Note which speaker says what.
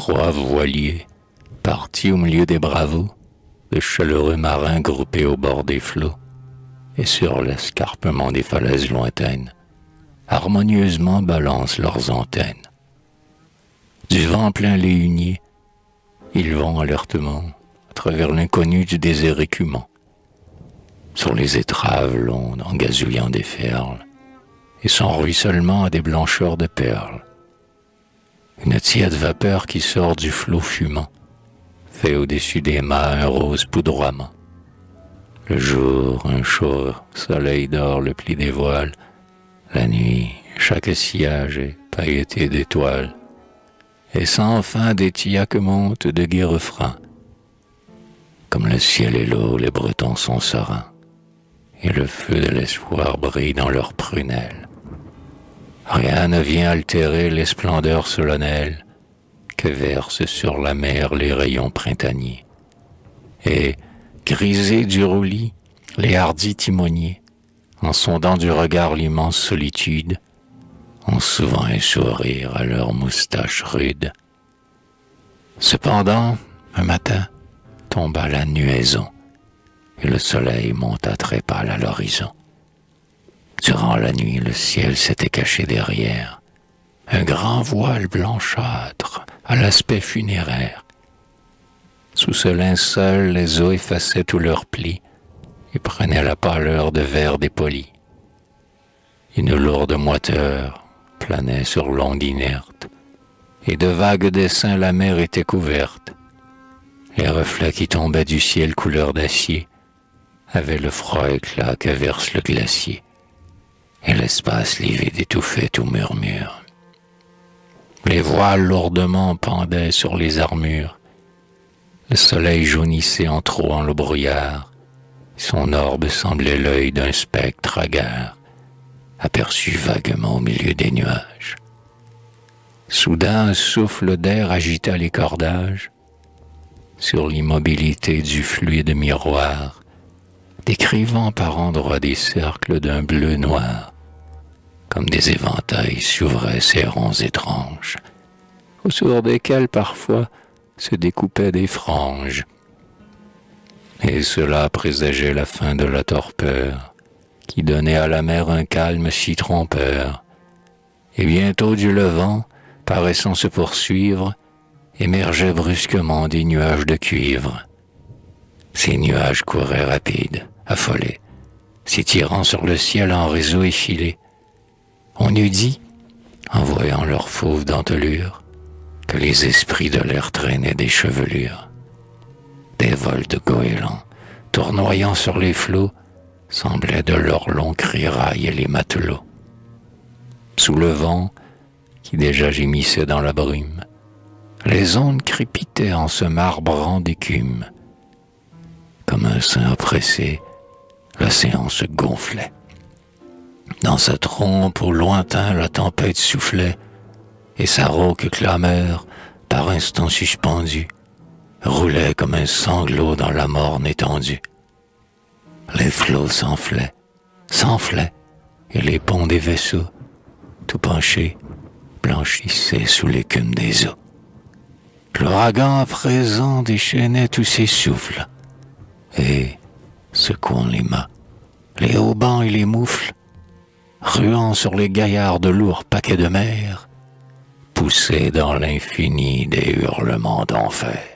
Speaker 1: 3 voiliers, partis au milieu des bravos, de chaleureux marins groupés au bord des flots, et sur l'escarpement des falaises lointaines, harmonieusement balancent leurs antennes. Du vent plein les huniers, ils vont alertement à travers l'inconnu du désert écumant, sur les étraves longues en gazouillant des perles, et son ruissellement à des blancheurs de perles. Une tiède vapeur qui sort du flot fumant fait au-dessus des mâts un rose poudroiement. Le jour, un chaud soleil dort le pli des voiles. La nuit, chaque sillage est pailleté d'étoiles. Et sans fin des tillacs montent de gai refrains. Comme le ciel est l'eau, les Bretons sont sereins, et le feu de l'espoir brille dans leurs prunelles. Rien ne vient altérer les splendeurs solennelles que versent sur la mer les rayons printaniers. Et, grisés du roulis, les hardis timoniers, en sondant du regard l'immense solitude, ont souvent un sourire à leurs moustaches rudes. Cependant, un matin, tomba la nuaison, et le soleil monta très pâle à l'horizon. Durant la nuit, le ciel s'était caché derrière un grand voile blanchâtre à l'aspect funéraire. Sous ce linceul, les eaux effaçaient tous leurs plis et prenaient la pâleur de verre dépoli. Une lourde moiteur planait sur l'onde inerte, et de vagues dessins la mer était couverte. Les reflets qui tombaient du ciel couleur d'acier avaient le froid éclat que verse le glacier, et l'espace livide étouffait tout murmure. Les voiles lourdement pendaient sur les armures. Le soleil jaunissait en trouant le brouillard. Son orbe semblait l'œil d'un spectre hagard, aperçu vaguement au milieu des nuages. Soudain, un souffle d'air agita les cordages. Sur l'immobilité du fluide miroir, décrivant par endroits des cercles d'un bleu noir, comme des éventails s'ouvraient ces ronds étranges, autour desquels parfois se découpaient des franges. Et cela présageait la fin de la torpeur, qui donnait à la mer un calme si trompeur. Et bientôt du levant, paraissant se poursuivre, émergeaient brusquement des nuages de cuivre. Ces nuages couraient rapides, affolés, s'étirant sur le ciel en réseau effilé. On eût dit, en voyant leur fauve dentelure, que les esprits de l'air traînaient des chevelures. Des vols de goélands, tournoyant sur les flots, semblaient de leurs longs cris railler les matelots. Sous le vent, qui déjà gémissait dans la brume, les ondes crépitaient en se marbrant d'écume. Comme un sein oppressé, l'océan se gonflait. Dans sa trompe au lointain la tempête soufflait, et sa rauque clameur, par instants suspendue, roulait comme un sanglot dans la morne étendue. Les flots s'enflaient, et les ponts des vaisseaux, tout penchés, blanchissaient sous l'écume des eaux. L'ouragan à présent déchaînait tous ses souffles, et, secouant les mâts, les haubans et les moufles, ruant sur les gaillards de lourds paquets de mer, poussaient dans l'infini des hurlements d'enfer.